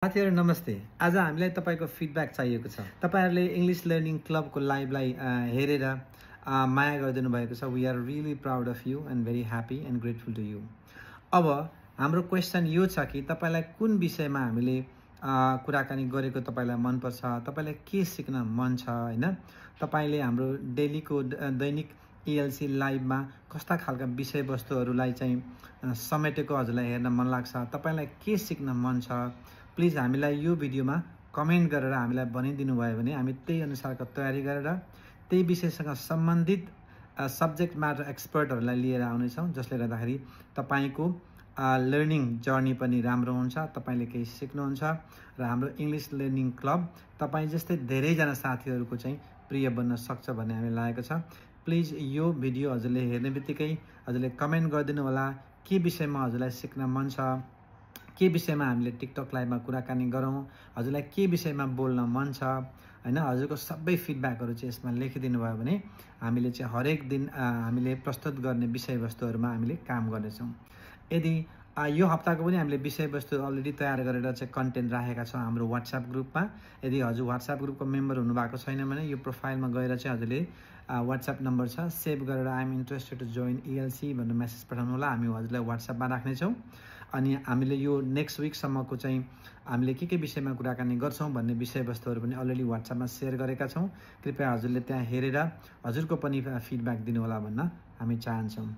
साथीहरु नमस्ते। आज हामीलाई तपाईको फिडब्याक चाहिएको छ। तपाईहरुले इंग्लिश लर्निङ क्लबको लाइभलाई हेरेर माया गरिदिनु भएको छ। We are really proud of you and very happy and grateful to you. अब हाम्रो क्वेशन यो छ कि तपाईलाई कुन विषयमा हामीले कुराकानी गरेको तपाईलाई मन पर्छ, तपाईलाई के सिक्न मन छ, हैन? तपाईले हाम्रो डेलीको दैनिक ELC लाइभमा कस्ता खालका विषयवस्तुहरुलाई चाहिँ समेटेको हजुरलाई हेर्न मन लाग्छ, तपाईलाई के सिक्न मन छ, प्लिज हामीलाई यो भिडियोमा कमेन्ट गरेर हामीलाई भनिदिनु भयो भने हामी त्यही अनुसारको तयारी गरेर त्यही विषयसँग सम्बन्धित सब्जेक्ट म्याटर एक्सपर्टहरुलाई लिएर आउने छौं, जसले गर्दाखेरि तपाईको लर्निङ जर्नी पनि राम्रो हुन्छ, तपाईले केही सिक्नुहुन्छ र हाम्रो इंग्लिश लर्निङ क्लब तपाई जस्तै धेरै जना साथीहरुको चाहिँ प्रिय बन्न सक्छ भन्ने हामी लागेको छ। प्लिज यो भिडियो हजुरले हेर्नेबित्तिकै हजुरले कमेन्ट गरिदिनु होला के विषयमा हजुरलाई सिक्न मन छ, के विषयमा हामीले टिकटक लाइभमा कुराकानी गरौँ, हजुरलाई के विषयमा बोल्न मन छ, हैन? हजुरको सबै फिडब्याकहरु चाहिँ यसमा लेखिदिनु भयो भने हामीले चाहिँ हरेक दिन हामीले प्रस्तुत गर्ने विषयवस्तुहरुमा हामीले काम गर्नेछौं। यदि यो हप्ताको पनि हामीले विषयवस्तु अलरेडी तयार गरेर चाहिँ कन्टेन्ट राखेका छौं हाम्रो WhatsApp ग्रुपमा। यदि हजुर WhatsApp ग्रुपको मेम्बर हुनु भएको छैन भने यो प्रोफाइलमा गएर चाहिँ हजुरले WhatsApp नम्बर छ, सेभ गरेर I am interested to join ELC भनेर मेसेज पठाउनु होला। हामी हजुरलाई WhatsApp मा राख्ने छौं अनि हामीले यो नेक्स्ट वीक सम्मको चाहिँ हामीले के विषयमा कुराकानी गर्छौं भन्ने विषयवस्तुहरु पनि अलरेडी WhatsApp मा शेयर गरेका छौं। कृपया हजुरले त्यहाँ हेरेर हजुरको पनि फिडब्याक दिनु होला भन्न हामी चाहन्छौं।